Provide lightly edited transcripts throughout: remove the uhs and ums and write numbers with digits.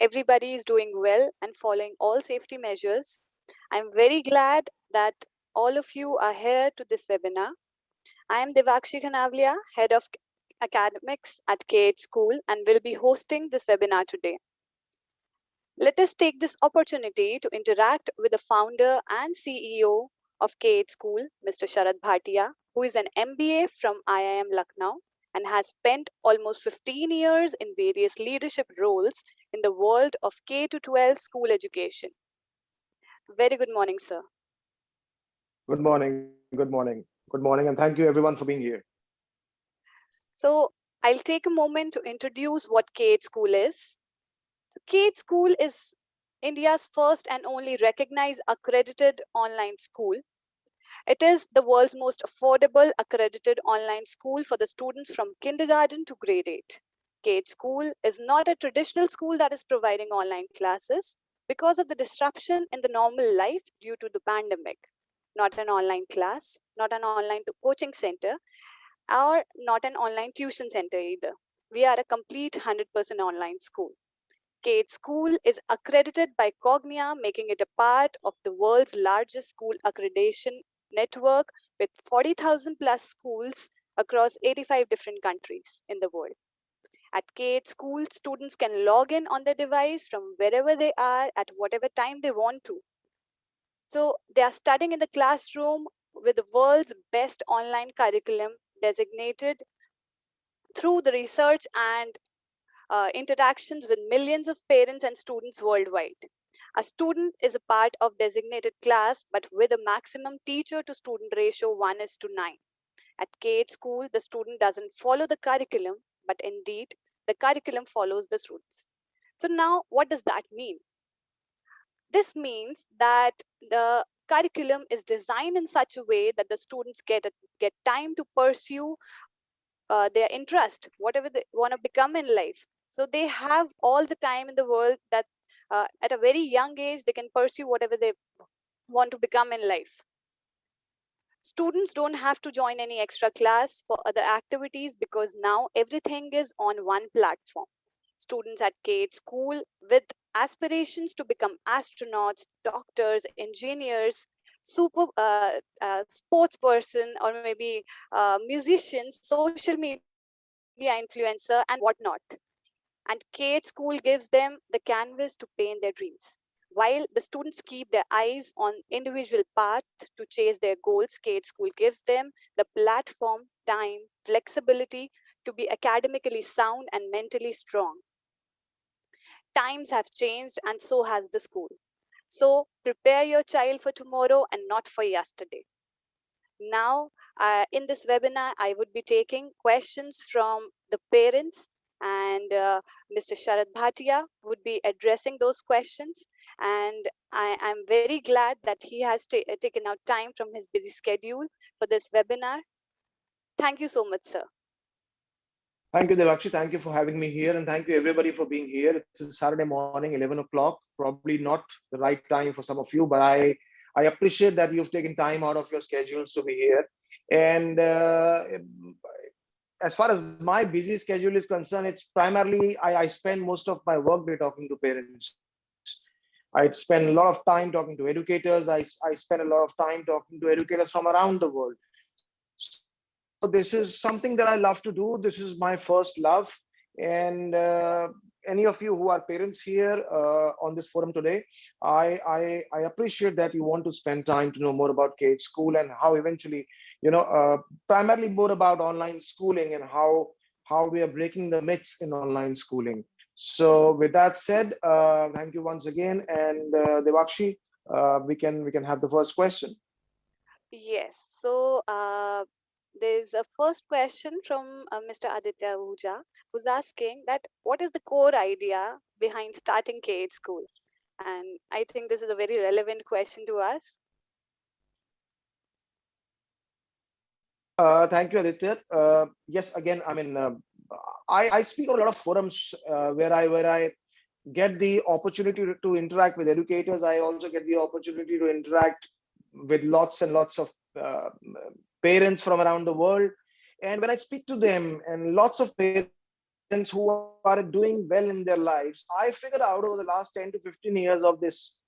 everybody is doing well and following all safety measures. I'm very glad that all of you are here to this webinar. I am Devakshi Khanavlia, Head of Academics at K8 School, and will be hosting this webinar today. Let us take this opportunity to interact with the founder and CEO of K8 School, Mr. Sharad Bhatia, who is an MBA from IIM Lucknow and has spent almost 15 years in various leadership roles in the world of K to 12 school education. Very good morning, sir. Good morning, and thank you everyone for being here. So I'll take a moment to introduce what K8 School is. So K8 School is India's first and only recognized accredited online school. It is the world's most affordable accredited online school for the students from kindergarten to grade 8. K8 School is not a traditional school that is providing online classes because of the disruption in the normal life due to the pandemic. Not an online class, not an online coaching center, or not an online tuition center either. We are a complete 100% online school. K8 School is accredited by Cognia, making it a part of the world's largest school accreditation network with 40,000 plus schools across 85 different countries in the world. At K8 School, students can log in on their device from wherever they are at whatever time they want to. So they are studying in the classroom with the world's best online curriculum designated through the research and interactions with millions of parents and students worldwide. A student is a part of designated class, but with a maximum teacher to student ratio 1:9. At K8 School, the student doesn't follow the curriculum, but indeed, the curriculum follows the students. So now, what does that mean? This means that the curriculum is designed in such a way that the students get time to pursue their interest, whatever they want to become in life. So they have all the time in the world that at a very young age, they can pursue whatever they want to become in life. Students don't have to join any extra class for other activities because now everything is on one platform. Students at K8 School with aspirations to become astronauts, doctors, engineers, sports person, or maybe musicians, social media influencer, and whatnot. And K8 School gives them the canvas to paint their dreams. While the students keep their eyes on individual path to chase their goals, K8 School gives them the platform, time, flexibility to be academically sound and mentally strong. Times have changed and so has the school. So prepare your child for tomorrow and not for yesterday. Now, in this webinar, I would be taking questions from the parents, and Mr. Sharad Bhatia would be addressing those questions. And I am very glad that he has taken out time from his busy schedule for this webinar. Thank you so much, sir. Thank you, Devakshi. Thank you for having me here, and thank you everybody for being here. It's a Saturday morning, 11 o'clock. Probably not the right time for some of you, but I appreciate that you've taken time out of your schedules to be here. And as far as my busy schedule is concerned, it's primarily I spend most of my work day talking to parents. I spend a lot of time talking to educators. I spend a lot of time talking to educators from around the world. So this is something that I love to do. This is my first love. And any of you who are parents here on this forum today, I appreciate that you want to spend time to know more about K8 School and how eventually, primarily more about online schooling and how we are breaking the myths in online schooling. So with that said, thank you once again. And Devakshi, we can have the first question. Yes. So there's a first question from Mr. Aditya Ahuja, who's asking that what is the core idea behind starting K8 School? And I think this is a very relevant question to us. Thank you, Aditya. Yes, again, I mean, I speak on a lot of forums where I get the opportunity to interact with educators. I also get the opportunity to interact with lots and lots of parents from around the world. And when I speak to them, and lots of parents who are doing well in their lives, I figured out over the last 10 to 15 years of this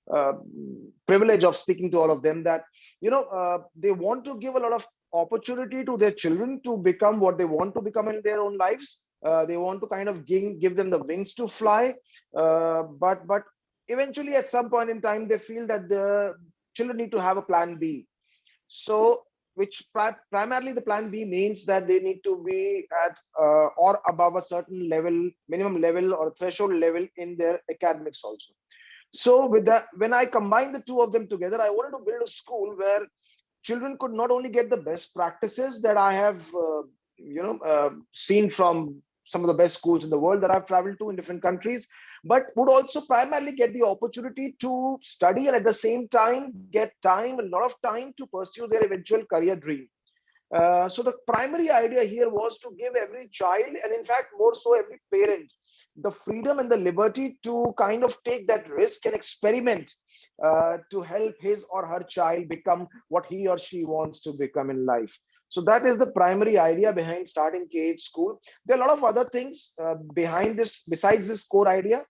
privilege of speaking to all of them that, they want to give a lot of opportunity to their children to become what they want to become in their own lives. They want to kind of give them the wings to fly. But eventually, at some point in time, they feel that the children need to have a plan B. So, which primarily the plan B means that they need to be at or above a certain level, minimum level or threshold level in their academics also. So, with that, when I combined the two of them together, I wanted to build a school where children could not only get the best practices that I have, seen from some of the best schools in the world that I've traveled to in different countries, but would also primarily get the opportunity to study and at the same time get time, a lot of time to pursue their eventual career dream. So the primary idea here was to give every child, and in fact, more so every parent, the freedom and the liberty to kind of take that risk and experiment to help his or her child become what he or she wants to become in life. So that is the primary idea behind starting KH School. There are a lot of other things behind this, besides this core idea.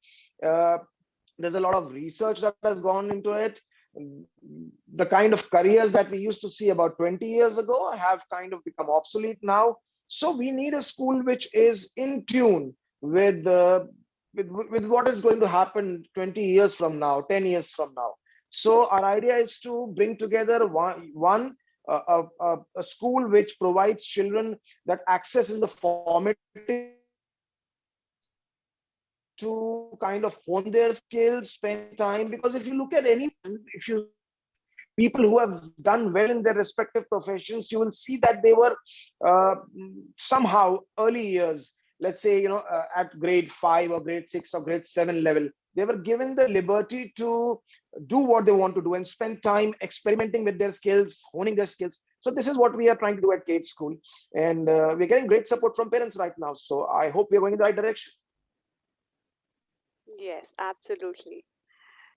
Uh, there's a lot of research that has gone into it. The kind of careers that we used to see about 20 years ago have kind of become obsolete now. So we need a school which is in tune with with what is going to happen 20 years from now, 10 years from now. So our idea is to bring together a school which provides children that access in the formative to kind of hone their skills, spend time. Because if you look at any, if you people who have done well in their respective professions, you will see that they were uh, somehow early years, let's say, at grade 5 or grade 6 or grade 7 level, they were given the liberty to do what they want to do and spend time experimenting with their skills, honing their skills. So this is what we are trying to do at Kate School, and we're getting great support from parents right now. So I hope we're going in the right direction. Yes, absolutely.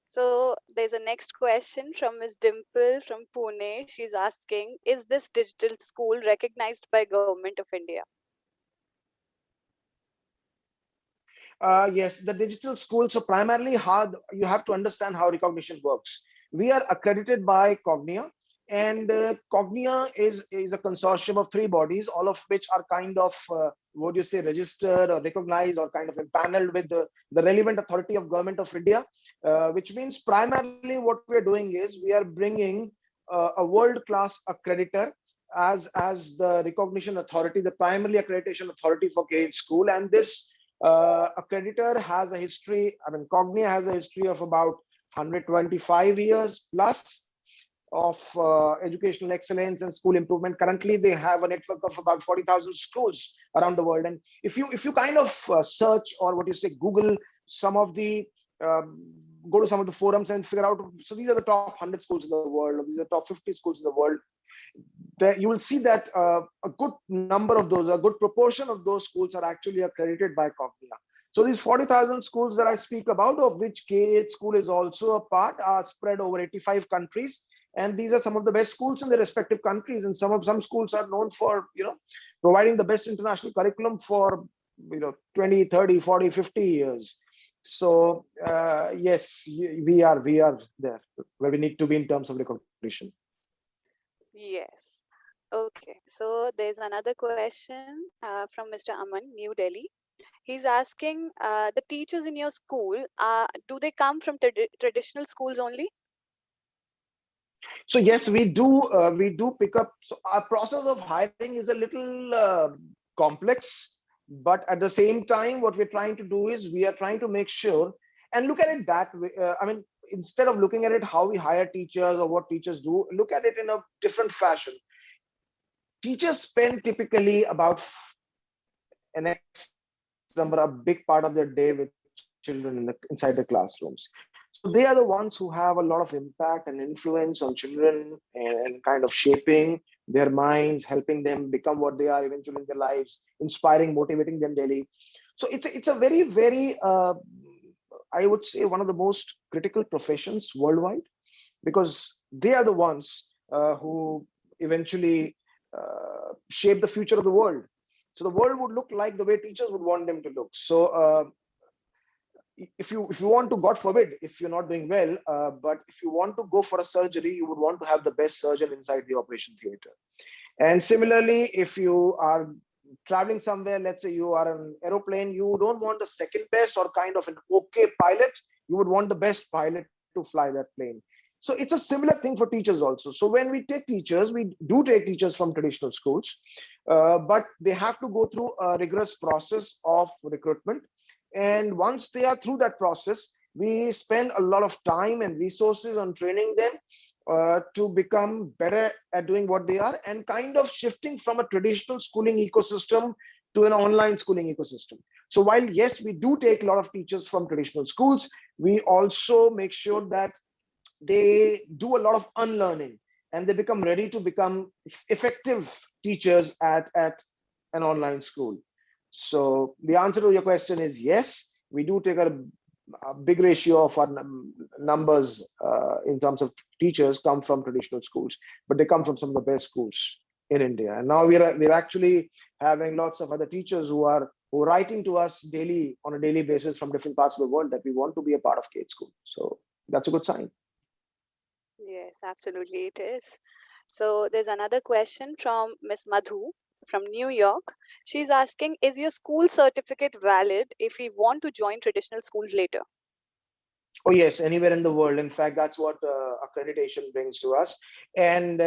So there's a next question from Ms. Dimple from Pune. She's asking, is this digital school recognized by Government of India? Yes, the digital school. So primarily, how you have to understand how recognition works. We are accredited by Cognia, and Cognia is a consortium of three bodies, all of which are kind of what do you say, registered or recognized or kind of empaneled with the relevant authority of Government of India, which means primarily what we are doing is we are bringing a world-class accreditor as the recognition authority, the primary accreditation authority for KH School, and this accreditor has a history. I mean, Cognia has a history of about 125 years plus of educational excellence and school improvement. Currently, they have a network of about 40,000 schools around the world. And if you kind of search, or what you say, Google some of the go to some of the forums and figure out. So these are the top 100 schools in the world, or these are the top 50 schools in the world. That you will see that a good number of those, a good proportion of those schools are actually accredited by Cognia. So these 40,000 schools that I speak about, of which KH School is also a part, are spread over 85 countries. And these are some of the best schools in their respective countries. And some schools are known for, providing the best international curriculum for, 20, 30, 40, 50 years. So yes, we are there where we need to be in terms of recognition. Yes. Okay. So there's another question from Mr. Aman, New Delhi. He's asking, the teachers in your school, do they come from traditional schools only? So yes, we do pick up. So our process of hiring is a little complex, but at the same time, what we're trying to do is we are trying to make sure and look at it that way. I mean, instead of looking at it how we hire teachers or what teachers do, look at it in a different fashion. Teachers spend typically about an X number, a big part of their day with children inside the classrooms. So they are the ones who have a lot of impact and influence on children, and kind of shaping their minds, helping them become what they are eventually in their lives, inspiring, motivating them daily. So it's a very, very, I would say, one of the most critical professions worldwide, because they are the ones who eventually shape the future of the world. So the world would look like the way teachers would want them to look. So if you want to, God forbid, if you're not doing well, but if you want to go for a surgery, you would want to have the best surgeon inside the operation theater. And similarly, if you are traveling somewhere, let's say you are an aeroplane, you don't want the second best or kind of an okay pilot. You would want the best pilot to fly that plane. So it's a similar thing for teachers also. So when we take teachers, we do take teachers from traditional schools, but they have to go through a rigorous process of recruitment. And once they are through that process, we spend a lot of time and resources on training them to become better at doing what they are, and kind of shifting from a traditional schooling ecosystem to an online schooling ecosystem. So while yes, we do take a lot of teachers from traditional schools, we also make sure that they do a lot of unlearning and they become ready to become effective teachers at an online school. So the answer to your question is yes, we do take a big ratio of our numbers in terms of teachers come from traditional schools, but they come from some of the best schools in India. And now we're actually having lots of other teachers who are writing to us daily on a daily basis from different parts of the world that we want to be a part of Kate School. So that's a good sign. Yes, absolutely it is. So there's another question from Miss Madhu from New York. She's asking, is your school certificate valid if we want to join traditional schools later? Oh yes, anywhere in the world. In fact, that's what accreditation brings to us. And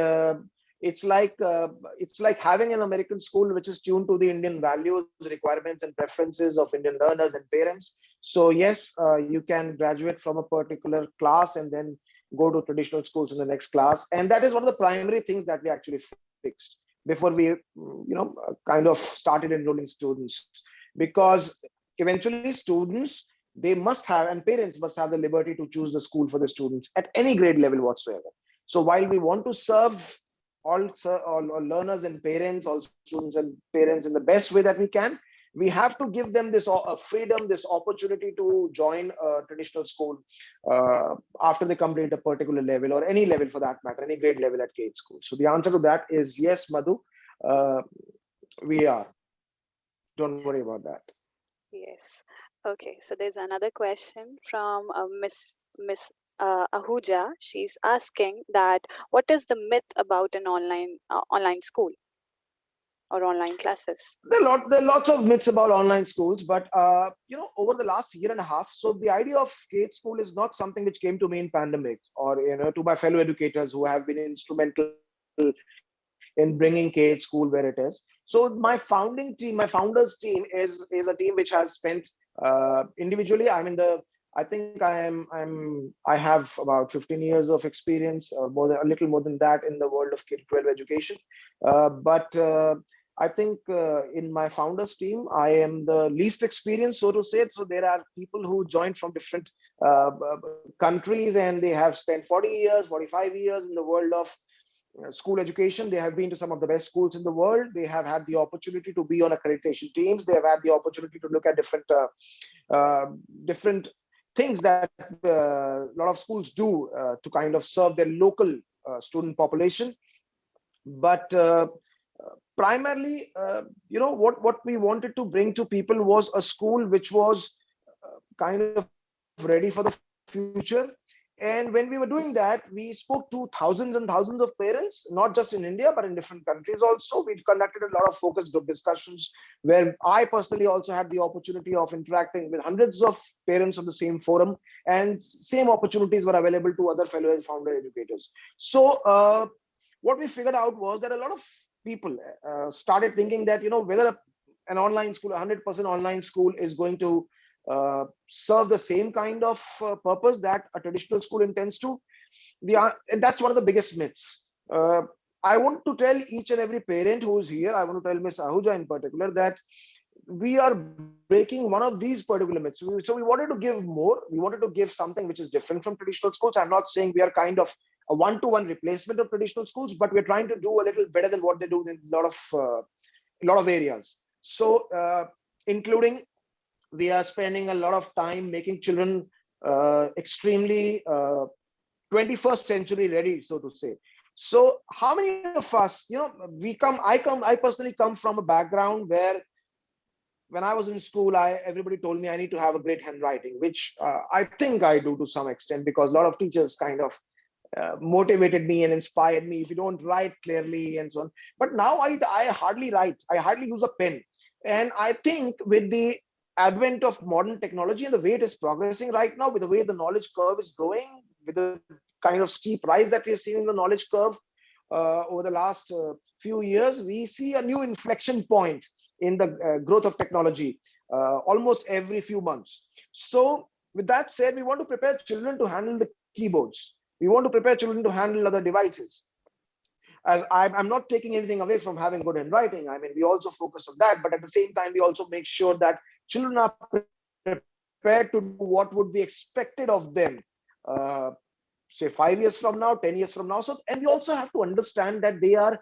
it's like uh, it's like having an American school which is tuned to the Indian values, requirements, and preferences of Indian learners and parents. So yes, you can graduate from a particular class and then go to traditional schools in the next class. And that is one of the primary things that we actually fixed before we, kind of started enrolling students, because eventually students, they must have, and parents must have the liberty to choose the school for the students at any grade level whatsoever. So while we want to serve all learners and parents, all students and parents in the best way that we can, we have to give them this freedom, this opportunity to join a traditional school after they complete a particular level, or any level for that matter, any grade level at Kate School. So the answer to that is yes, Madhu. Uh, we are. Don't worry about that. Yes. Okay, so there's another question from Miss Ahuja. She's asking that what is the myth about an online school or online classes? There are lots of myths about online schools, but over the last year and a half, so the idea of Kate School is not something which came to me in pandemic, or to my fellow educators who have been instrumental in bringing Kate School where it is. So my founding team, my founders team is a team which has spent individually. I think I have about 15 years of experience, a little more than that, in the world of K-12 education. But I think in my founders team, I am the least experienced, so to say. So there are people who joined from different countries, and they have spent 40 years, 45 years in the world of school education. They have been to some of the best schools in the world. They have had the opportunity to be on accreditation teams. They have had the opportunity to look at different things that a lot of schools do to kind of serve their local student population. But primarily, what we wanted to bring to people was a school which was kind of ready for the future. And when we were doing that, we spoke to thousands and thousands of parents, not just in India, but in different countries also. We conducted a lot of focus group discussions where I personally also had the opportunity of interacting with hundreds of parents on the same forum, and same opportunities were available to other fellow founder educators. So what we figured out was that a lot of people started thinking that, whether an online school, 100% online school, is going to serve the same kind of purpose that a traditional school intends to. And that's one of the biggest myths. I want to tell each and every parent who is here, I want to tell Miss Ahuja in particular, that we are breaking one of these particular myths. So we wanted to give more. We wanted to give something which is different from traditional schools. I'm not saying we are kind of a one-to-one replacement of traditional schools, but we're trying to do a little better than what they do in a lot of areas. So including, we are spending a lot of time making children extremely 21st century ready, so to say. So how many of us, I personally come from a background where when I was in school, everybody told me I need to have a great handwriting, which I think I do to some extent, because a lot of teachers kind of motivated me and inspired me. If you don't write clearly and so on, but now I hardly write. I hardly use a pen, and I think with the advent of modern technology and the way it is progressing right now, with the way the knowledge curve is going, with the kind of steep rise that we've seen in the knowledge curve over the last few years, we see a new inflection point in the growth of technology almost every few months. So, with that said, we want to prepare children to handle the keyboards. We want to prepare children to handle other devices. As I'm not taking anything away from having good handwriting. I mean, we also focus on that, but at the same time, we also make sure that children are prepared to do what would be expected of them. Uh, Say 5 years from now, 10 years from now. So, and we also have to understand that they are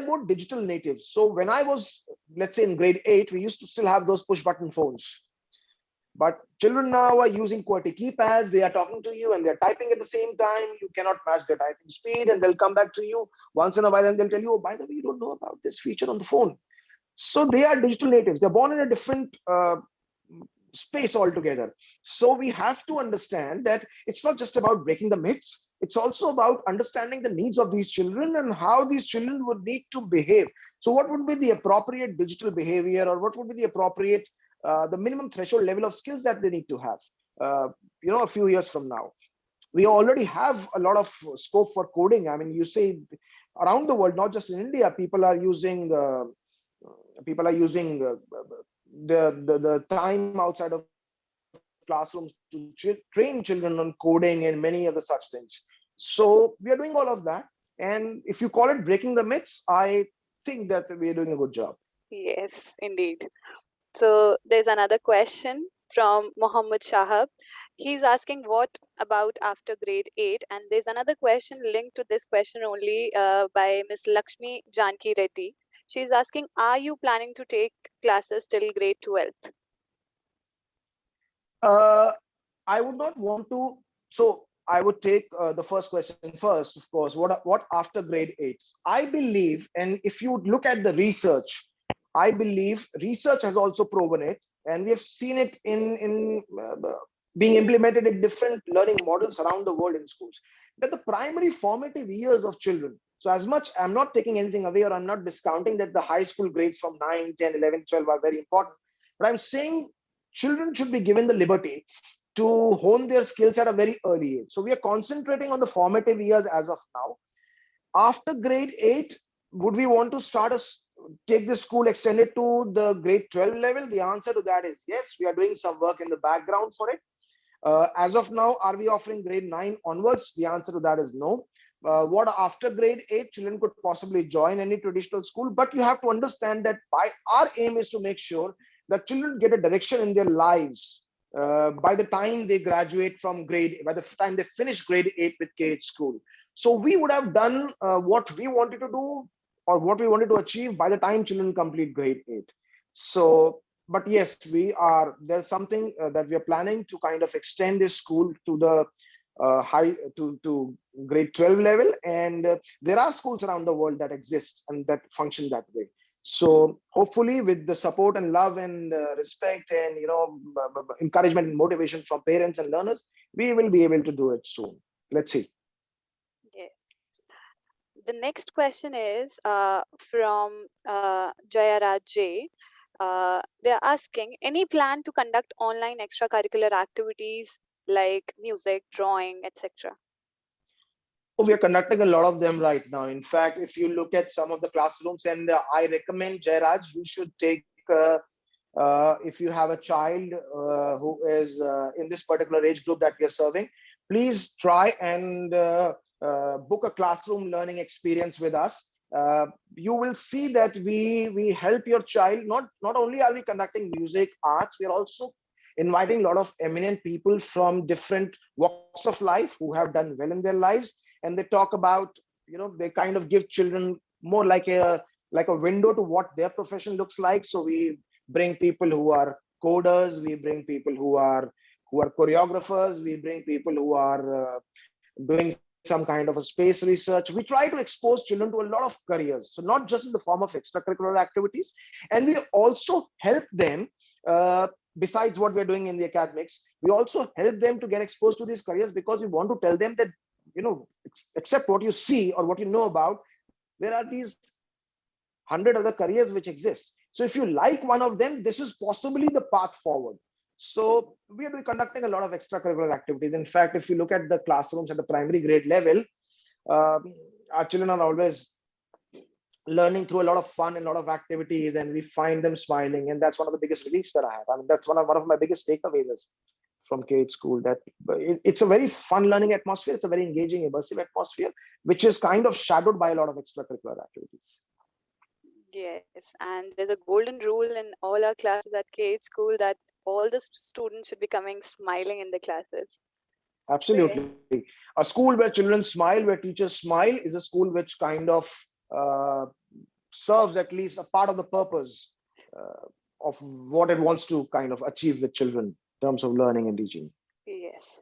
more digital natives. So when I was, let's say in grade 8, we used to still have those push button phones. But children now are using QWERTY keypads. They are talking to you and they're typing at the same time. You cannot match their typing speed, and they'll come back to you once in a while and they'll tell you, oh, by the way, you don't know about this feature on the phone. So they are digital natives. They're born in a different space altogether. So we have to understand that it's not just about breaking the myths, it's also about understanding the needs of these children and how these children would need to behave. So what would be the appropriate digital behavior, or what would be the appropriate the minimum threshold level of skills that they need to have a few years from now. We already have a lot of scope for coding. I mean, you see around the world, not just in India, people are using the time outside of classrooms to train children on coding and many other such things. So we are doing all of that. And if you call it breaking the myths, I think that we are doing a good job. Yes, indeed. So there's another question from Mohammed Shahab. He's asking what about after grade 8? And there's another question linked to this question only by Miss Lakshmi Janki Reddy. She's asking, are you planning to take classes till grade 12th? Uh, I would not want to. So I would take the first question first, of course. What after grade 8? I believe, and if you look at the research, I believe research has also proven it, and we have seen it in being implemented in different learning models around the world in schools, that the primary formative years of children. So as much, I'm not taking anything away, or I'm not discounting that the high school grades from 9, 10, 11, 12 are very important, but I'm saying children should be given the liberty to hone their skills at a very early age. So we are concentrating on the formative years as of now. After grade 8, would we want to take the school extended to the grade 12 level? The answer to that is yes. We are doing some work in the background for it. As of now, are we offering grade 9 onwards? The answer to that is no. What after grade 8, children could possibly join any traditional school, but you have to understand that our aim is to make sure that children get a direction in their lives by the time they graduate from by the time they finish grade 8 with KH school. So we would have done what we wanted to do, or what we wanted to achieve by the time children complete grade 8. So, but yes, there's something that we are planning to kind of extend this school to the high to grade 12 level, and there are schools around the world that exist and that function that way. So hopefully, with the support and love and respect and encouragement and motivation from parents and learners, we will be able to do it soon. Let's see. Yes. The next question is from Jayaraj J. They're asking, any plan to conduct online extracurricular activities like music, drawing, etc.? Oh, we are conducting a lot of them right now. In fact, if you look at some of the classrooms, and I recommend, Jairaj, you should take, if you have a child who is in this particular age group that we are serving, please try and book a classroom learning experience with us. You will see that we help your child. Not only are we conducting music, arts, we are also inviting a lot of eminent people from different walks of life who have done well in their lives, and they talk about, they kind of give children more like a window to what their profession looks like. So we bring people who are coders, we bring people who are choreographers, we bring people who are doing some some kind of a space research. We try to expose children to a lot of careers. So not just in the form of extracurricular activities, and we also help them, besides what we're doing in the academics, we also help them to get exposed to these careers, because we want to tell them that, except what you see or what you know about, there are these 100 other careers which exist. So if you like one of them, this is possibly the path forward. So we are conducting a lot of extracurricular activities. In fact, if you look at the classrooms at the primary grade level, our children are always learning through a lot of fun and a lot of activities, and we find them smiling. And that's one of the biggest reliefs that I have. I mean, that's one of my biggest takeaways is from Kate School, that it's a very fun learning atmosphere. It's a very engaging, immersive atmosphere, which is kind of shadowed by a lot of extracurricular activities. Yes, and there's a golden rule in all our classes at Kate School that all the students should be coming smiling in the classes. Absolutely. A school where children smile, where teachers smile, is a school which kind of serves at least a part of the purpose of what it wants to kind of achieve with children in terms of learning and teaching. Yes.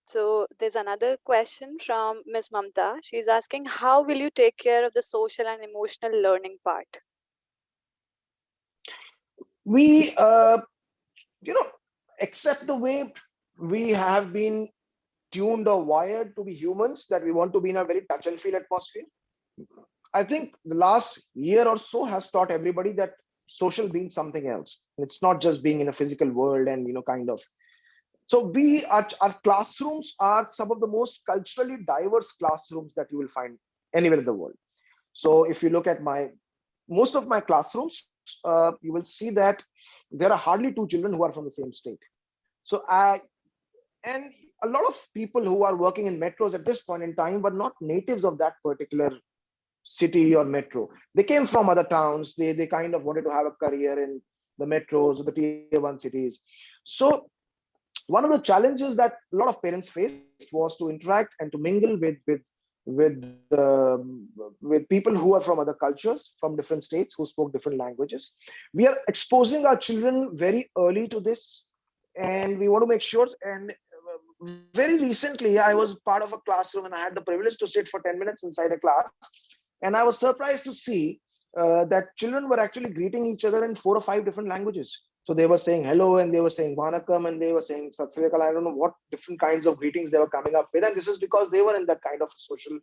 So there's another question from Ms. Mamta. She's asking, how will you take care of the social and emotional learning part? We, accept the way we have been tuned or wired to be humans, that we want to be in a very touch and feel atmosphere. I think the last year or so has taught everybody that social being something else. It's not just being in a physical world and, kind of. So our classrooms are some of the most culturally diverse classrooms that you will find anywhere in the world. So if you look at most of my classrooms, you will see that there are hardly two children who are from the same state. So and a lot of people who are working in metros at this point in time were not natives of that particular city or metro. They came from other towns. They kind of wanted to have a career in the metros or the tier 1 cities. So one of the challenges that a lot of parents faced was to interact and to mingle with people who are from other cultures, from different states, who spoke different languages. We are exposing our children very early to this, and we want to make sure. And very recently, I was part of a classroom, and I had the privilege to sit for 10 minutes inside a class, and I was surprised to see that children were actually greeting each other in 4 or 5 different languages. So they were saying hello, and they were saying Vanakam, and they were saying Sat Sri Akal. I don't know what different kinds of greetings they were coming up with. And this is because they were in that kind of social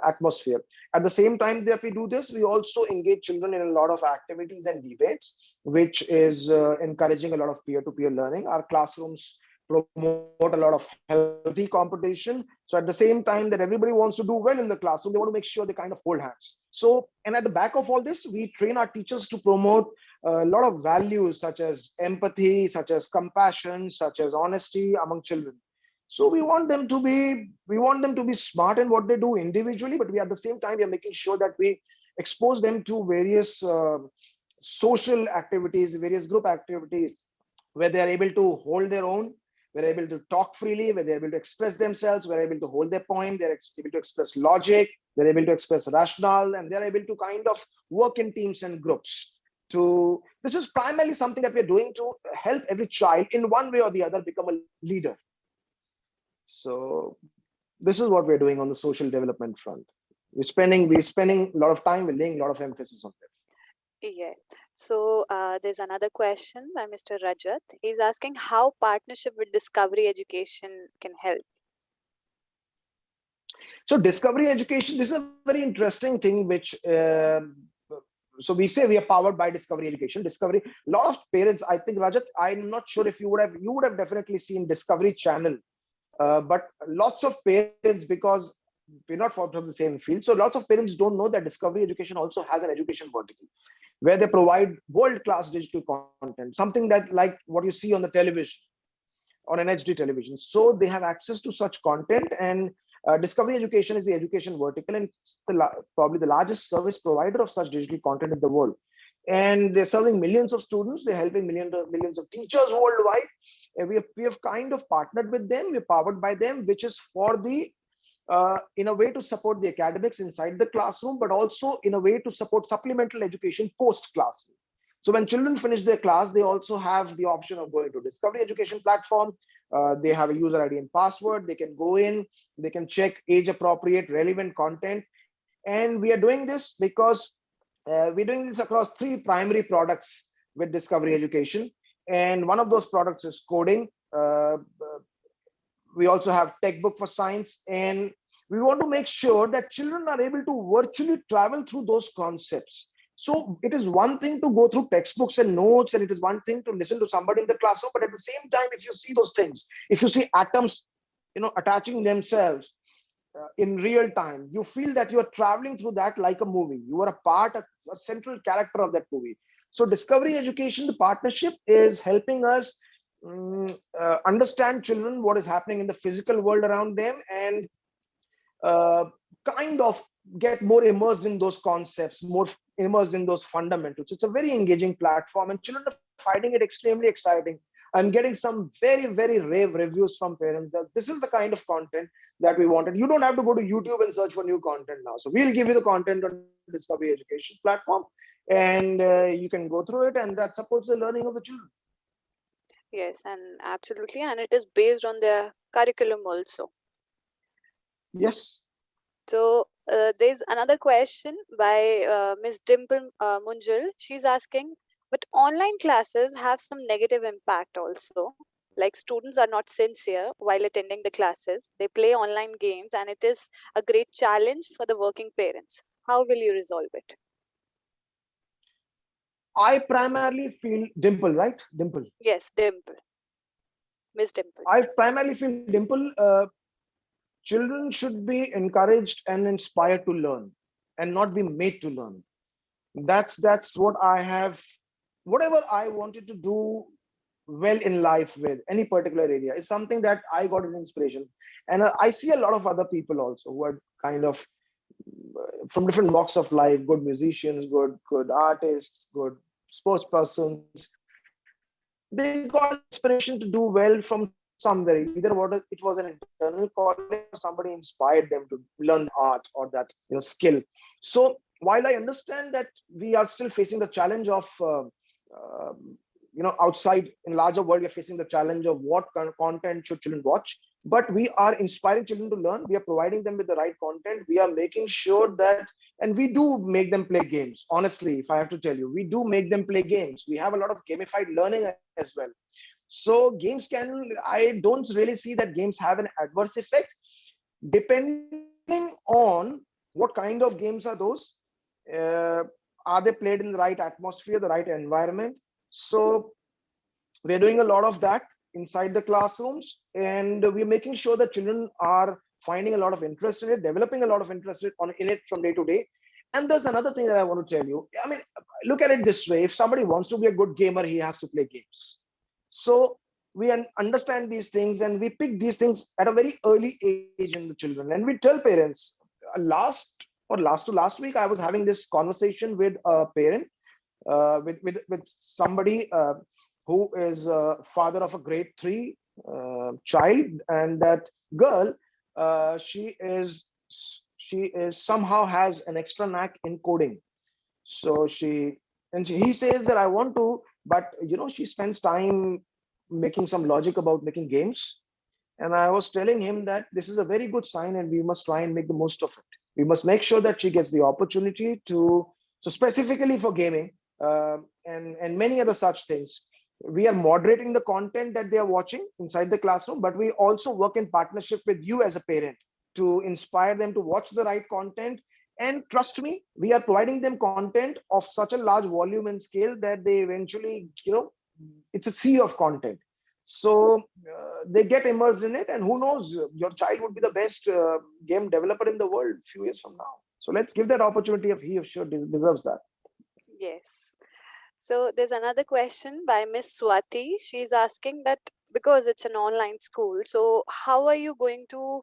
atmosphere. At the same time that we do this, we also engage children in a lot of activities and debates, which is encouraging a lot of peer-to-peer learning. Our classrooms promote a lot of healthy competition. So at the same time that everybody wants to do well in the classroom, they want to make sure they kind of hold hands. So, and at the back of all this, we train our teachers to promote a lot of values such as empathy, such as compassion, such as honesty among children. So we want them to be smart in what they do individually, but we at the same time, we are making sure that we expose them to various social activities, various group activities, where they are able to hold their own, we're able to talk freely, where they're able to express themselves, we're able to hold their point, they're able to express logic, they're able to express rationale, and they're able to kind of work in teams and groups. This is primarily something that we're doing to help every child in one way or the other become a leader. So this is what we're doing on the social development front. We're spending a lot of time, we're laying a lot of emphasis on this. Yeah. So there's another question by Mr. Rajat. He's asking how partnership with Discovery Education can help. So Discovery Education, this is a very interesting thing, which so we say we are powered by Discovery Education. Discovery, a lot of parents, I think, Rajat, I'm not sure if you would have definitely seen Discovery Channel, but lots of parents, because we're not from the same field, so lots of parents don't know that Discovery Education also has an education vertical, where they provide world-class digital content, something that like what you see on the television, on an HD television. So they have access to such content, and Discovery Education is the education vertical, and it's probably the largest service provider of such digital content in the world. And they're serving millions of students, they're helping millions of teachers worldwide. And we have kind of partnered with them, we're powered by them, which is for the in a way to support the academics inside the classroom, but also in a way to support supplemental education post-classroom. So when children finish their class, they also have the option of going to Discovery Education platform, They have a user ID and password. They can go in, they can check age appropriate, relevant content. And we are doing this because we're doing this across three primary products with Discovery Education. And one of those products is coding. We also have tech book for science, and we want to make sure that children are able to virtually travel through those concepts. So it is one thing to go through textbooks and notes, and it is one thing to listen to somebody in the classroom, but at the same time, if you see those things, if you see atoms, attaching themselves in real time, you feel that you are traveling through that like a movie. You are a part, a central character of that movie. So Discovery Education, the partnership is helping us understand children, what is happening in the physical world around them, and uh, kind of get more immersed in those concepts, more immersed in those fundamentals. It's a very engaging platform, and children are finding it extremely exciting. I'm getting some very, very rave reviews from parents that this is the kind of content that we wanted. You don't have to go to YouTube and search for new content now. So we'll give you the content on Discovery Education platform, and you can go through it, and that supports the learning of the children. Yes, and absolutely. And it is based on their curriculum also. Yes. So there's another question by Miss Dimple Munjal. She's asking, but online classes have some negative impact also. Like students are not sincere while attending the classes. They play online games, and it is a great challenge for the working parents. How will you resolve it? I primarily feel Dimple, right? Dimple. Yes, Dimple, Miss Dimple. I primarily feel Dimple. Children should be encouraged and inspired to learn, and not be made to learn. That's what I have. Whatever I wanted to do well in life with any particular area is something that I got an inspiration, and I see a lot of other people also who are kind of from different walks of life, good musicians, good artists, good sports persons. They got an inspiration to do well from somewhere. Either it was an internal calling, or somebody inspired them to learn art or that skill. So while I understand that we are still facing the challenge of uh, outside in larger world, we are facing the challenge of what kind of content should children watch, but we are inspiring children to learn. We are providing them with the right content. We are making sure that, and we do make them play games. Honestly, if I have to tell you, we do make them play games. We have a lot of gamified learning as well. So games can, I don't really see that games have an adverse effect, depending on what kind of games are those. uh, are they played in the right atmosphere, the right environment? So we're doing a lot of that inside the classrooms, and we're making sure that children are finding a lot of interest in it, developing a lot of interest in it from day to day. And there's another thing that I want to tell you. I mean, look at it this way: if somebody wants to be a good gamer, he has to play games. So we understand these things, and we pick these things at a very early age in the children. And we tell parents. Last week, I was having this conversation with a parent, with somebody who is a father of a grade 3 child, and that girl, she is somehow has an extra knack in coding. So he says that I want to, but she spends time making some logic about making games. And I was telling him that this is a very good sign, and we must try and make the most of it. We must make sure that she gets the opportunity to, so specifically for gaming, and many other such things. We are moderating the content that they are watching inside the classroom, but we also work in partnership with you as a parent to inspire them to watch the right content. And trust me, we are providing them content of such a large volume and scale that they eventually, it's a sea of content. So they get immersed in it, and who knows, your child would be the best game developer in the world a few years from now. So let's give that opportunity if he or she deserves that. Yes. So there's another question by Miss Swati. She's asking that because it's an online school, so how are you going to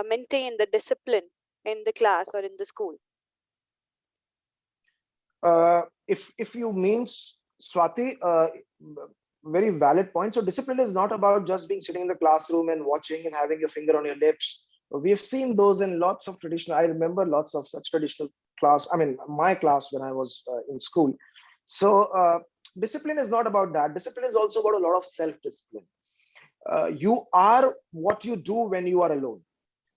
maintain the discipline in the class or in the school? If you mean, Swati, very valid point. So discipline is not about just being sitting in the classroom and watching and having your finger on your lips. We have seen those in lots of traditional. I remember lots of such traditional class. I mean, my class when I was in school. So discipline is not about that. Discipline is also about a lot of self-discipline. You are what you do when you are alone.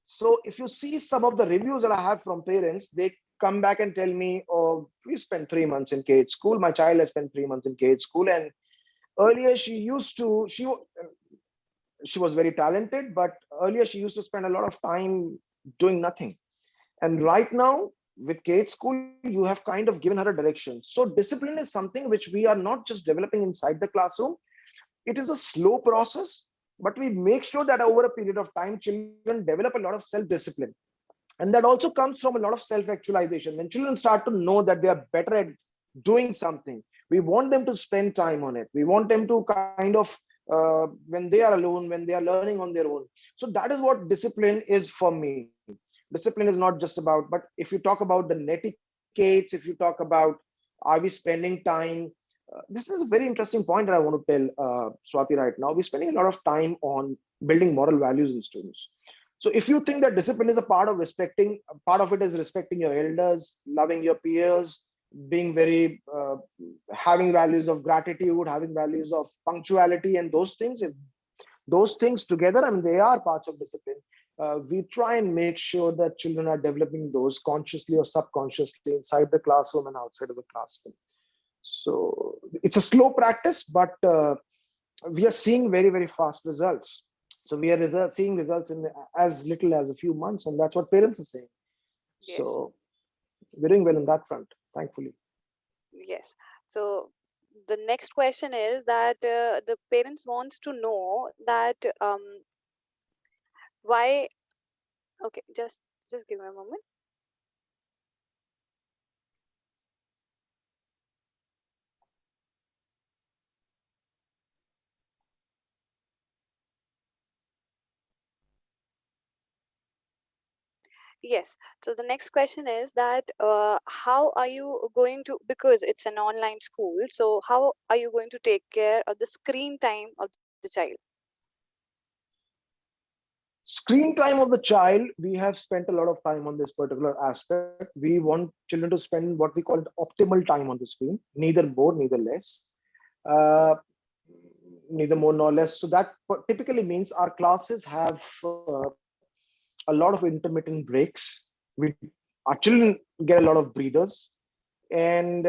So if you see some of the reviews that I have from parents, they come back and tell me, oh, we spent 3 months in KH school. My child has spent 3 months in KH school. And earlier she was very talented, but earlier she used to spend a lot of time doing nothing. And right now, with KH school, you have kind of given her a direction. So discipline is something which we are not just developing inside the classroom. It is a slow process, but we make sure that over a period of time, children develop a lot of self-discipline. And that also comes from a lot of self-actualization. When children start to know that they are better at doing something, we want them to spend time on it. We want them to kind of, when they are alone, when they are learning on their own. So that is what discipline is for me. Discipline is not just about, but if you talk about the netiquettes, if you talk about, are we spending time, this is a very interesting point that I want to tell Swati right now. We're spending a lot of time on building moral values in students. So if you think that discipline is a part of respecting, part of it is respecting your elders, loving your peers, being very, having values of gratitude, having values of punctuality, and those things, if those things together, I mean, they are parts of discipline. We try and make sure that children are developing those consciously or subconsciously inside the classroom and outside of the classroom. So it's a slow practice, but we are seeing very, very fast results. So we are seeing results in as little as a few months, and that's what parents are saying. Yes. So we're doing well on that front, thankfully. Yes. So the next question is that the parents wants to know that why. Okay, just give me a moment. Yes. So the next question is that how are you going to, because it's an online school, so how are you going to take care of the screen time of the child? Screen time of the child, we have spent a lot of time on this particular aspect. We want children to spend what we call it optimal time on the screen, neither more, neither less. Uh, Neither more nor less. So that typically means our classes have a lot of intermittent breaks. Our children get a lot of breathers. And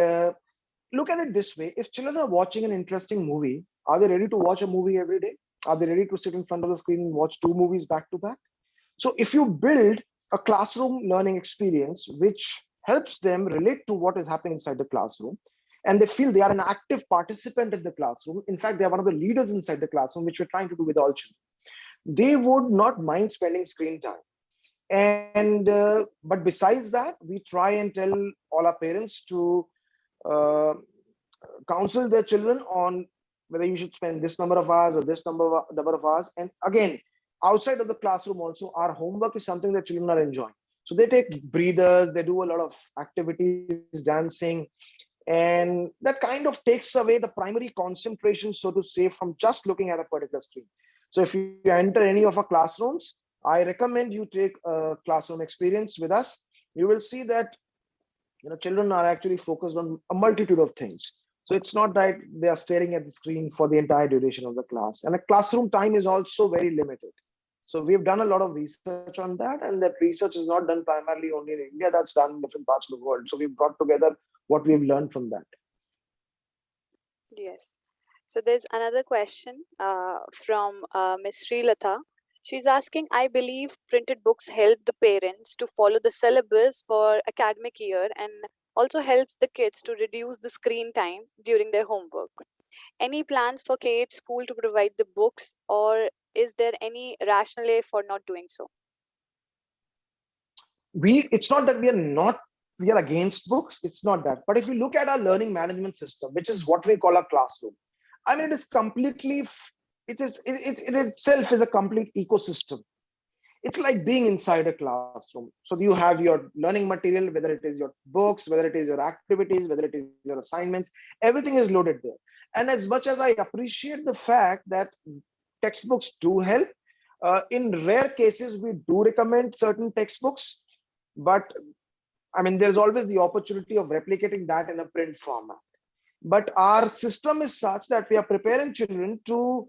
look at it this way: if children are watching an interesting movie, are they ready to watch a movie every day? Are they ready to sit in front of the screen and watch two movies back to back? So if you build a classroom learning experience which helps them relate to what is happening inside the classroom, and they feel they are an active participant in the classroom, in fact, they are one of the leaders inside the classroom, which we're trying to do with all children, they would not mind spending screen time. And but besides that, we try and tell all our parents to uh, counsel their children on whether you should spend this number of hours or this number of hours. And again, outside of the classroom also, our homework is something that children are enjoying. So they take breathers, they do a lot of activities, dancing, and that kind of takes away the primary concentration, so to say, from just looking at a particular screen. So if you enter any of our classrooms, I recommend you take a classroom experience with us. You will see that children are actually focused on a multitude of things. So it's not that they are staring at the screen for the entire duration of the class, and the classroom time is also very limited. So we've done a lot of research on that, and that research is not done primarily only in India, that's done in different parts of the world. So we've brought together what we've learned from that. Yes. So there's another question from Ms. Srilata. She's asking, I believe printed books help the parents to follow the syllabus for academic year and also helps the kids to reduce the screen time during their homework. Any plans for KH school to provide the books, or is there any rationale for not doing so? It's not that we are against books, it's not that. But if you look at our learning management system, which is what we call our classroom, I mean, it is completely it itself is a complete ecosystem. It's like being inside a classroom. So you have your learning material, whether it is your books, whether it is your activities, whether it is your assignments, everything is loaded there. And as much as I appreciate the fact that textbooks do help, in rare cases we do recommend certain textbooks, but I mean, there's always the opportunity of replicating that in a print format. But our system is such that we are preparing children to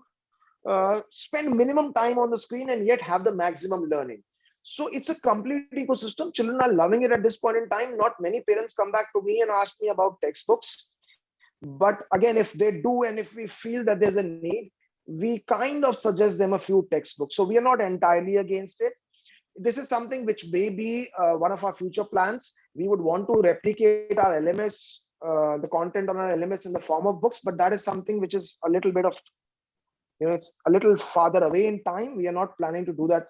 spend minimum time on the screen and yet have the maximum learning. So it's a complete ecosystem. Children are loving it at this point in time. Not many parents come back to me and ask me about textbooks. But again, if they do and if we feel that there's a need, we kind of suggest them a few textbooks. So we are not entirely against it. This is something which may be one of our future plans. We would want to replicate our LMS, the content on our LMS in the form of books, but that is something which is a little bit of, it's a little farther away in time. We are not planning to do that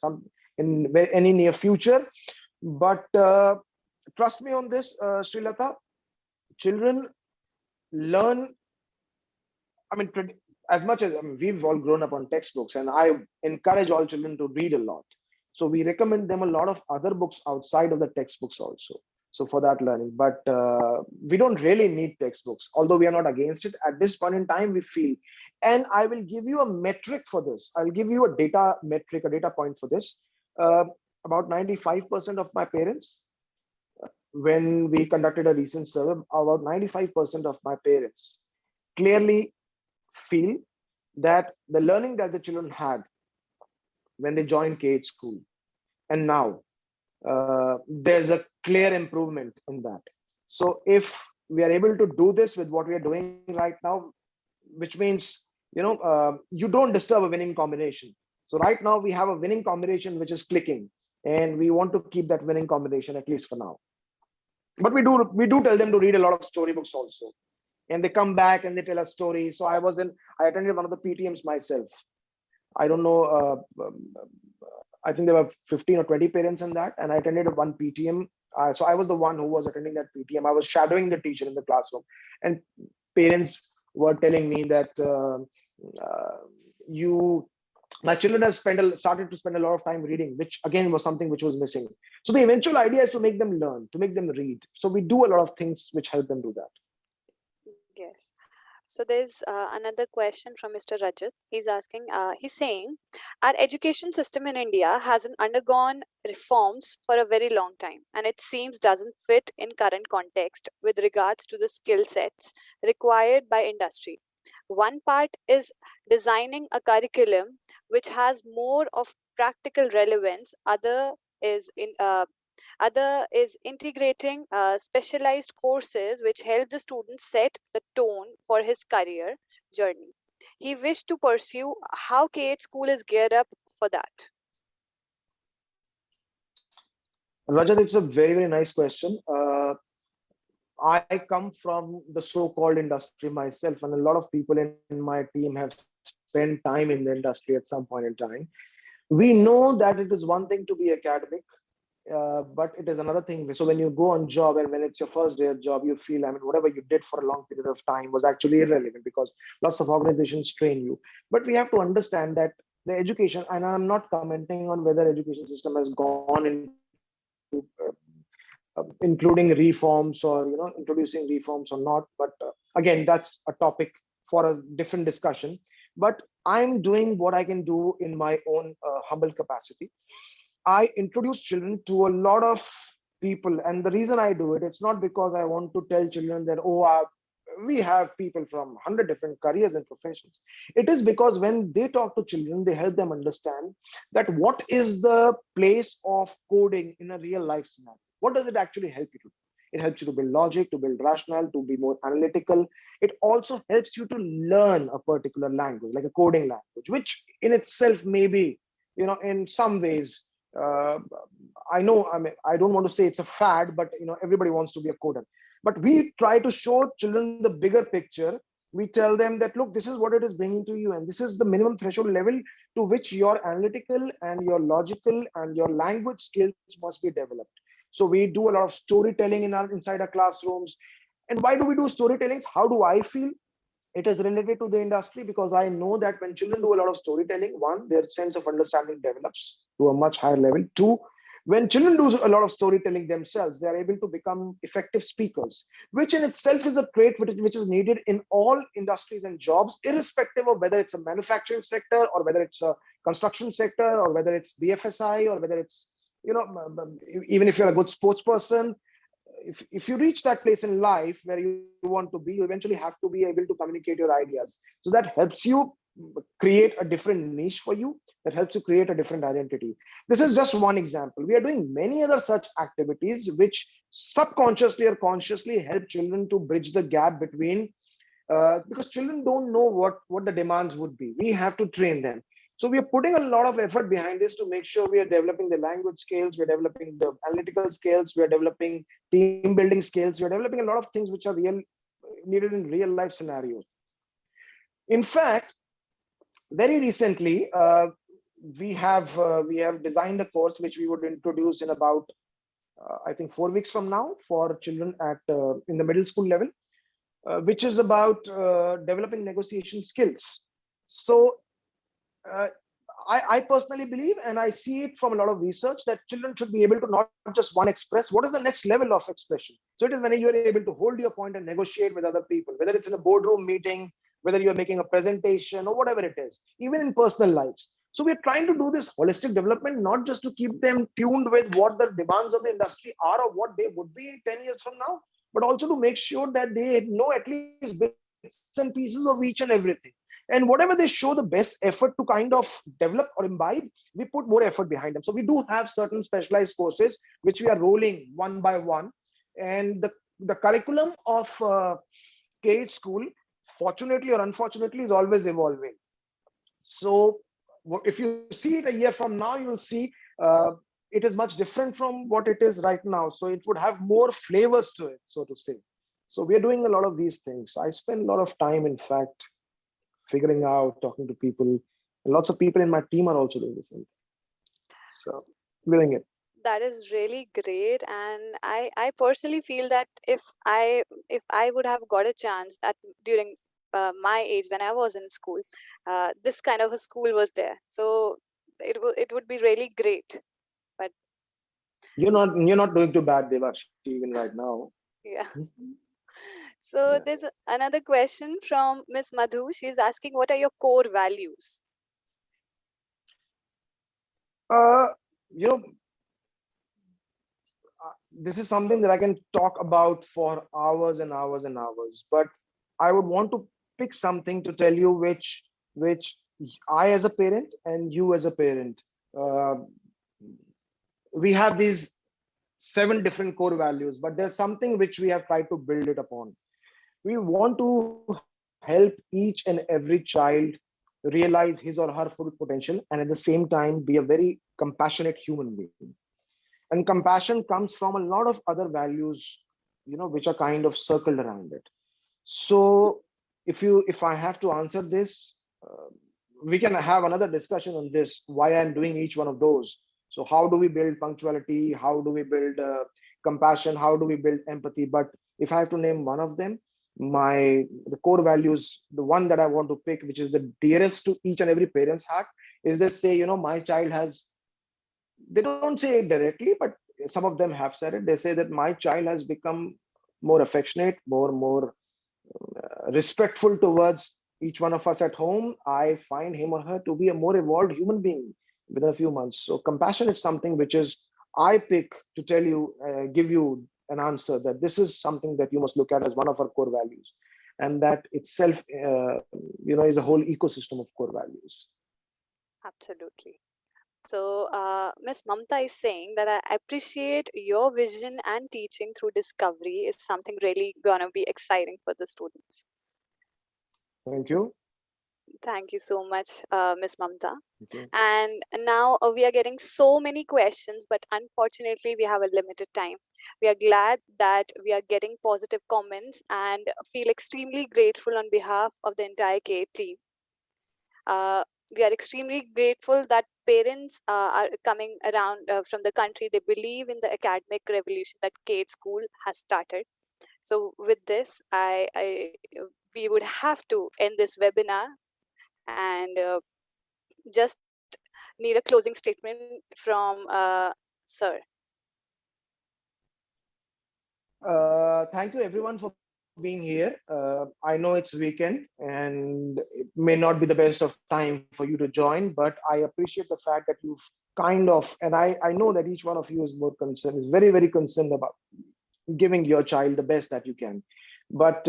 in any near future. But trust me on this, Srilata, children learn. I mean, as much as, I mean, we've all grown up on textbooks, and I encourage all children to read a lot. So we recommend them a lot of other books outside of the textbooks also. So for that learning, but we don't really need textbooks, although we are not against it. At this point in time, we feel, and I will give you a metric for this. I'll give you a data metric, a data point for this. Uh, about 95% of my parents, when we conducted a recent survey, about 95% of my parents clearly feel that the learning that the children had when they joined K8 school and now, there's a clear improvement in that. So if we are able to do this with what we are doing right now, which means, you don't disturb a winning combination. So right now we have a winning combination which is clicking, and we want to keep that winning combination at least for now. But we do tell them to read a lot of storybooks also, and they come back and they tell us stories. So I attended one of the PTMs myself. I don't know, I think there were 15 or 20 parents in that, and I attended one PTM. So I was the one who was attending that PTM. I was shadowing the teacher in the classroom, and parents were telling me that uh, you, my children have started to spend a lot of time reading, which again was something which was missing. So the eventual idea is to make them learn, to make them read. So we do a lot of things which help them do that. Yes. So there's another question from Mr. Rajat. He's asking, he's saying, our education system in India hasn't undergone reforms for a very long time, and it seems doesn't fit in current context with regards to the skill sets required by industry. One part is designing a curriculum which has more of practical relevance. Other is integrating specialized courses which help the student set the tone for his career journey. He wished to pursue how K8 school is geared up for that. Rajat, it's a very, very nice question. I come from the so-called industry myself, and a lot of people in my team have spent time in the industry at some point in time. We know that it is one thing to be academic, but it is another thing. So when you go on job and when it's your first day of job, you feel, I mean, whatever you did for a long period of time was actually irrelevant because lots of organizations train you. But we have to understand that the education, and I'm not commenting on whether education system has gone into including reforms or introducing reforms or not. But again, that's a topic for a different discussion. But I'm doing what I can do in my own humble capacity. I introduce children to a lot of people, and the reason I do it, it's not because I want to tell children that, oh, we have people from 100 different careers and professions. It is because when they talk to children, they help them understand that what is the place of coding in a real life scenario. What does it actually help you to do? It helps you to build logic, to build rationale, to be more analytical. It also helps you to learn a particular language, like a coding language, which in itself may be, in some ways, uh, I know, I mean, I don't want to say it's a fad, but everybody wants to be a coder. But we try to show children the bigger picture. We tell them that, look, this is what it is bringing to you, and this is the minimum threshold level to which your analytical and your logical and your language skills must be developed. So we do a lot of storytelling inside our classrooms. And why do we do storytellings? How do I feel it is related to the industry? Because I know that when children do a lot of storytelling, one, their sense of understanding develops to a much higher level. Two, when children do a lot of storytelling themselves, they are able to become effective speakers, which in itself is a trait which is needed in all industries and jobs, irrespective of whether it's a manufacturing sector or whether it's a construction sector or whether it's BFSI or whether it's, even if you're a good sports person, if you reach that place in life where you want to be, you eventually have to be able to communicate your ideas. So that helps you create a different niche for you, that helps you create a different identity. This is just one example. We are doing many other such activities which subconsciously or consciously help children to bridge the gap between, because children don't know what the demands would be. We have to train them. So we are putting a lot of effort behind this to make sure we are developing the language skills, we're developing the analytical skills, we are developing team building skills, we are developing a lot of things which are real needed in real life scenarios. In fact, very recently, we have designed a course which we would introduce in about I think 4 weeks from now for children at in the middle school level, which is about developing negotiation skills. So uh, I personally believe, and I see it from a lot of research, that children should be able to not just one express. What is the next level of expression? So it is when you are able to hold your point and negotiate with other people, whether it's in a boardroom meeting, whether you're making a presentation or whatever it is, even in personal lives. So we're trying to do this holistic development, not just to keep them tuned with what the demands of the industry are or what they would be 10 years from now, but also to make sure that they know at least bits and pieces of each and everything. And whatever they show the best effort to kind of develop or imbibe, we put more effort behind them. So we do have certain specialized courses which we are rolling one by one. And the curriculum of KH school, fortunately or unfortunately, is always evolving. So if you see it a year from now, you will see it is much different from what it is right now. So it would have more flavors to it, so to say. So we are doing a lot of these things. I spend a lot of time, in fact, figuring out, talking to people. And lots of people in my team are also doing the same thing. So we're doing it. That is really great, and I personally feel that if I would have got a chance that during my age when I was in school, this kind of a school was there, so it would be really great. But You're not doing too bad, Devashi, even right now. yeah. Yeah. So there's another question from Miss Madhu. She's asking, what are your core values? Uh, you know, this is something that I can talk about for hours and hours and hours, but I would want to pick something to tell you which I as a parent and you as a parent, uh, we have these 7 different core values, but there's something which we have tried to build it upon. We want to help each and every child realize his or her full potential, and at the same time be a very compassionate human being. And compassion comes from a lot of other values, which are kind of circled around it. So if I have to answer this, we can have another discussion on this, why I'm doing each one of those. So how do we build punctuality, how do we build compassion, how do we build empathy? But if I have to name one of them, the core values, the one that I want to pick, which is the dearest to each and every parent's heart, is they say, my child has, they don't say it directly, but some of them have said it. They say that my child has become more affectionate, more respectful towards each one of us at home. I find him or her to be a more evolved human being within a few months. So compassion is something which is, I pick to tell you, give you an answer that this is something that you must look at as one of our core values, and that itself, is a whole ecosystem of core values. Absolutely. So, Miss Mamta is saying that I appreciate your vision and teaching through discovery is something really gonna be exciting for the students. Thank you. Thank you so much, Miss Mamta. Thank you. And now we are getting so many questions, but unfortunately, we have a limited time. We are glad that we are getting positive comments and feel extremely grateful on behalf of the entire K team. Uh, we are extremely grateful that parents are coming around from the country. They believe in the academic revolution that Kate School has started. So with this, we would have to end this webinar and just need a closing statement from Sir. Thank you everyone for being here. I know it's weekend and it may not be the best of time for you to join, but I appreciate the fact that you've kind of, and I know that each one of you is more concerned, is very, very concerned about giving your child the best that you can. But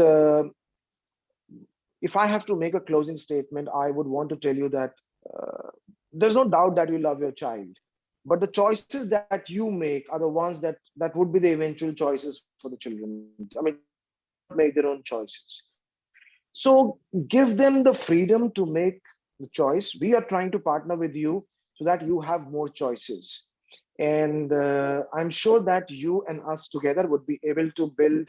if I have to make a closing statement, I would want to tell you that uh, there's no doubt that you love your child, but the choices that you make are the ones that would be the eventual choices for the children. I mean, children may not make their own choices. So give them the freedom to make the choice. We are trying to partner with you so that you have more choices. And I'm sure that you and us together would be able to build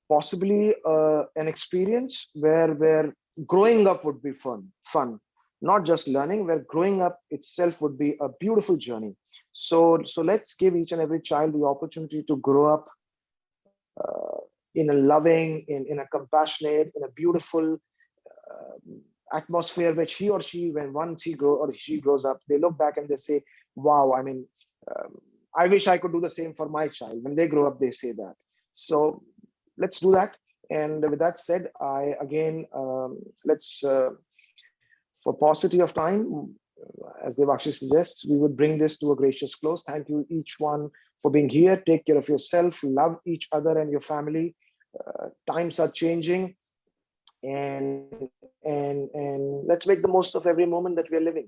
possibly an experience where growing up would be fun, not just learning, where growing up itself would be a beautiful journey. So let's give each and every child the opportunity to grow up in a loving, in a compassionate, in a beautiful atmosphere, which he or she, when once he grow or she grows up, they look back and they say, wow, I mean, um, I wish I could do the same for my child. When they grow up, they say that. So let's do that. And with that said, I again, let's for paucity of time, as Devakshi suggests, we would bring this to a gracious close. Thank you each one for being here. Take care of yourself, love each other and your family. Times are changing, and let's make the most of every moment that we are living.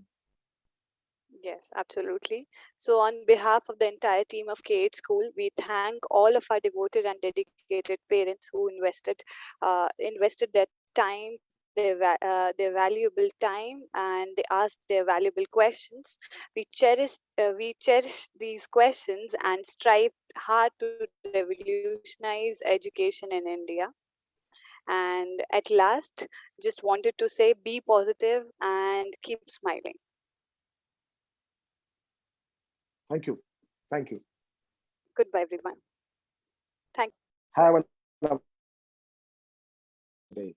Yes, absolutely. So, on behalf of the entire team of K8 School, we thank all of our devoted and dedicated parents who invested their time, their valuable time, and they asked their valuable questions. We cherish these questions and strive hard to revolutionize education in India. And at last, just wanted to say, be positive and keep smiling. Thank you. Thank you. Goodbye, everyone. Thank you. Have a lovely day.